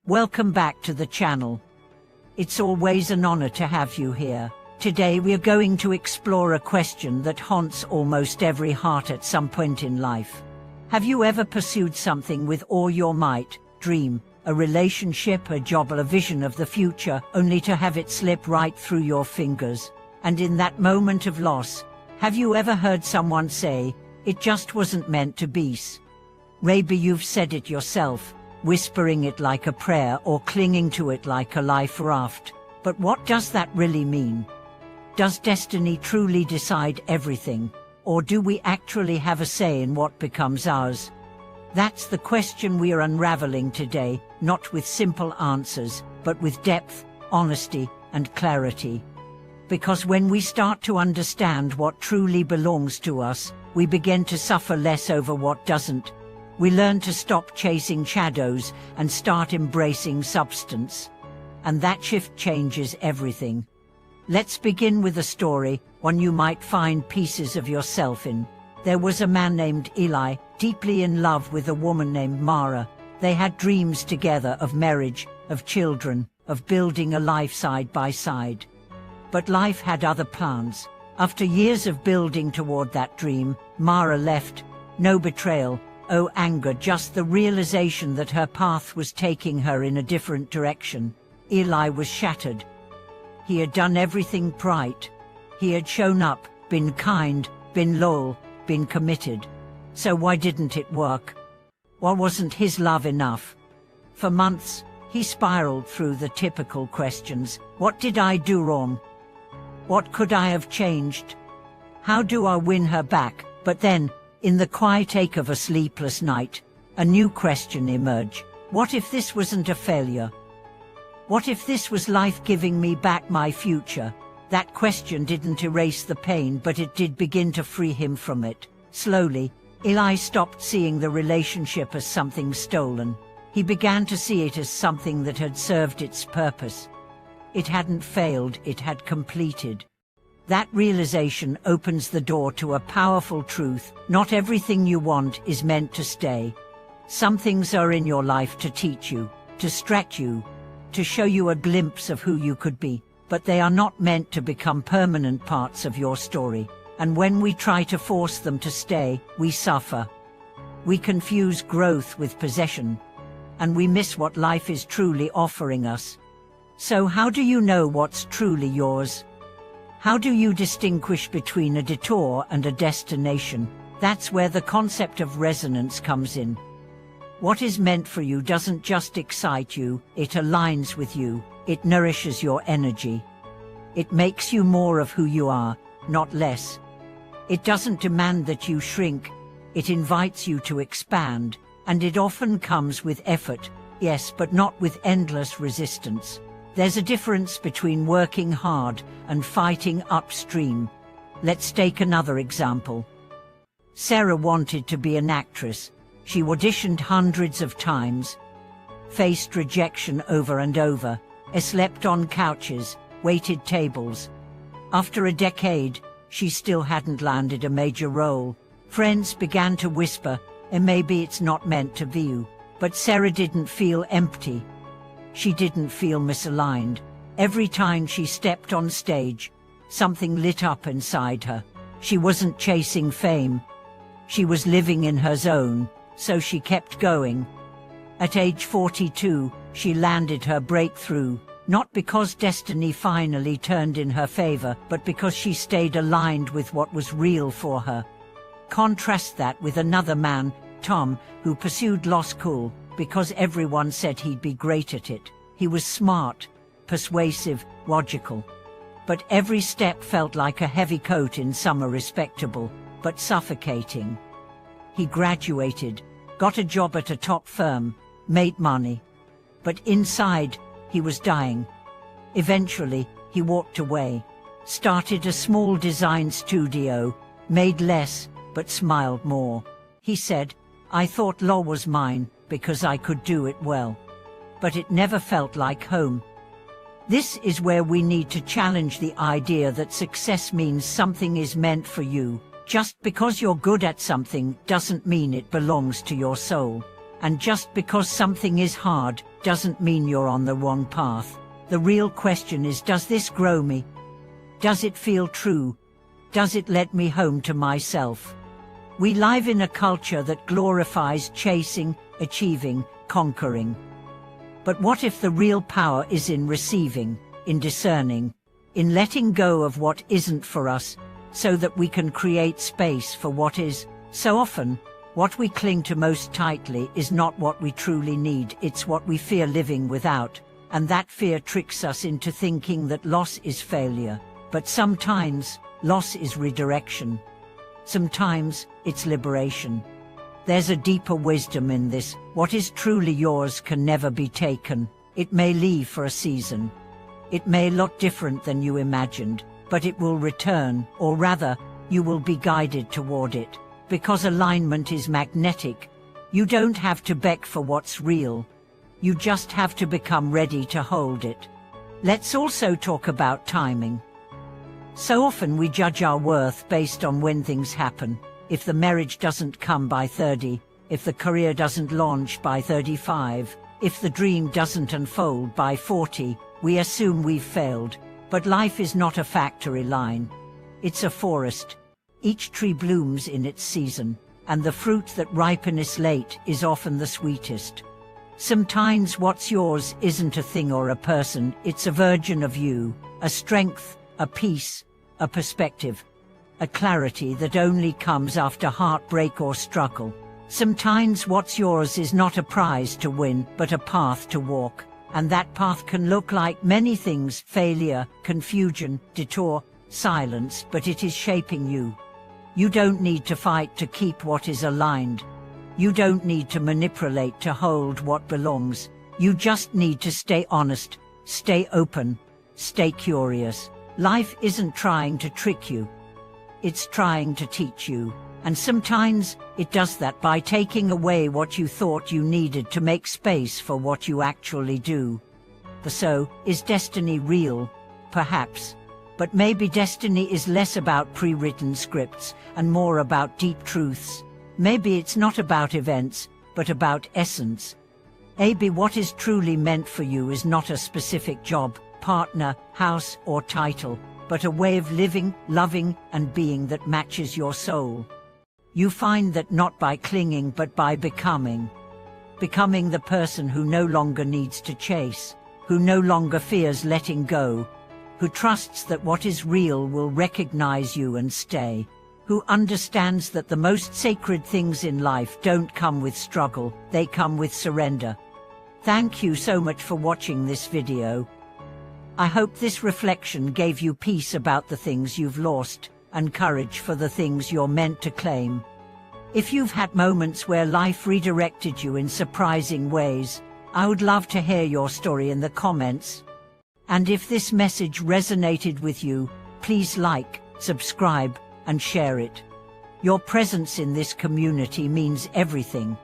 Welcome back to the channel. It's always an honor to have you here. Today we are going to explore a question that haunts almost every heart at some point in life. Have you ever pursued something with all your might, dream, a relationship, a job, or a vision of the future, only to have it slip right through your fingers? And in that moment of loss, have you ever heard someone say, "It just wasn't meant to be"? Maybe you've said it yourself, whispering it like a prayer or clinging to it like a life raft. But what does that really mean? Does destiny truly decide everything? Or do we actually have a say in what becomes ours? That's the question we are unraveling today, not with simple answers, but with depth, honesty, and clarity. Because when we start to understand what truly belongs to us, we begin to suffer less over what doesn't. We learn to stop chasing shadows and start embracing substance. And that shift changes everything. Let's begin with a story, one you might find pieces of yourself in. There was a man named Eli, deeply in love with a woman named Mara. They had dreams together of marriage, of children, of building a life side by side. But life had other plans. After years of building toward that dream, Mara left. No betrayal, oh anger, just the realization that her path was taking her in a different direction. Eli was shattered. He had done everything right. He had shown up, been kind, been loyal, been committed. So why didn't it work? Why wasn't his love enough? For months, he spiraled through the typical questions. What did I do wrong? What could I have changed? How do I win her back? But then, in the quiet ache of a sleepless night, a new question emerged. What if this wasn't a failure? What if this was life giving me back my future? That question didn't erase the pain, but it did begin to free him from it. Slowly, Eli stopped seeing the relationship as something stolen. He began to see it as something that had served its purpose. It hadn't failed, it had completed. That realization opens the door to a powerful truth. Not everything you want is meant to stay. Some things are in your life to teach you, to stretch you, to show you a glimpse of who you could be, but they are not meant to become permanent parts of your story. And when we try to force them to stay, we suffer. We confuse growth with possession, and we miss what life is truly offering us. So how do you know what's truly yours? How do you distinguish between a detour and a destination? That's where the concept of resonance comes in. What is meant for you doesn't just excite you, it aligns with you, it nourishes your energy. It makes you more of who you are, not less. It doesn't demand that you shrink, it invites you to expand, and it often comes with effort, yes, but not with endless resistance. There's a difference between working hard and fighting upstream. Let's take another example. Sarah wanted to be an actress. She auditioned hundreds of times, faced rejection over and over, slept on couches, waited tables. After a decade, she still hadn't landed a major role. Friends began to whisper, and maybe it's not meant to be you. But Sarah didn't feel empty. She didn't feel misaligned. Every time she stepped on stage, something lit up inside her. She wasn't chasing fame. She was living in her zone, so she kept going. At age 42, she landed her breakthrough, not because destiny finally turned in her favor, but because she stayed aligned with what was real for her. Contrast that with another man, Tom, who pursued law school because everyone said he'd be great at it. He was smart, persuasive, logical. But every step felt like a heavy coat in summer, respectable, but suffocating. He graduated, got a job at a top firm, made money. But inside, he was dying. Eventually, he walked away, started a small design studio, made less, but smiled more. He said, "I thought law was mine because I could do it well. But it never felt like home." This is where we need to challenge the idea that success means something is meant for you. Just because you're good at something doesn't mean it belongs to your soul. And just because something is hard doesn't mean you're on the wrong path. The real question is, does this grow me? Does it feel true? Does it let me home to myself? We live in a culture that glorifies chasing, achieving, conquering. But what if the real power is in receiving, in discerning, in letting go of what isn't for us, so that we can create space for what is? So often, what we cling to most tightly is not what we truly need, it's what we fear living without, and that fear tricks us into thinking that loss is failure. But sometimes, loss is redirection. Sometimes, it's liberation. There's a deeper wisdom in this. What is truly yours can never be taken. It may leave for a season. It may look different than you imagined, but it will return, or rather, you will be guided toward it. Because alignment is magnetic, you don't have to beg for what's real. You just have to become ready to hold it. Let's also talk about timing. So often we judge our worth based on when things happen. If the marriage doesn't come by 30, if the career doesn't launch by 35, if the dream doesn't unfold by 40, we assume we've failed. But life is not a factory line. It's a forest. Each tree blooms in its season, and the fruit that ripens late is often the sweetest. Sometimes what's yours isn't a thing or a person, it's a version of you, a strength, a peace, a perspective, a clarity that only comes after heartbreak or struggle. Sometimes what's yours is not a prize to win, but a path to walk. And that path can look like many things: failure, confusion, detour, silence, but it is shaping you. You don't need to fight to keep what is aligned. You don't need to manipulate to hold what belongs. You just need to stay honest, stay open, stay curious. Life isn't trying to trick you. It's trying to teach you. And sometimes it does that by taking away what you thought you needed to make space for what you actually do. So, is destiny real? Perhaps. But maybe destiny is less about pre-written scripts and more about deep truths. Maybe it's not about events, but about essence. Maybe what is truly meant for you is not a specific job, partner, house, or title, but a way of living, loving, and being that matches your soul. You find that not by clinging but by becoming. Becoming the person who no longer needs to chase, who no longer fears letting go, who trusts that what is real will recognize you and stay, who understands that the most sacred things in life don't come with struggle, they come with surrender. Thank you so much for watching this video. I hope this reflection gave you peace about the things you've lost, and courage for the things you're meant to claim. If you've had moments where life redirected you in surprising ways, I would love to hear your story in the comments. And if this message resonated with you, please like, subscribe, and share it. Your presence in this community means everything.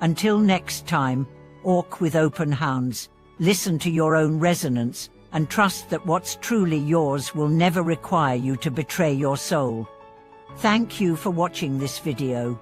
Until next time, walk with open hands, listen to your own resonance, and trust that what's truly yours will never require you to betray your soul. Thank you for watching this video.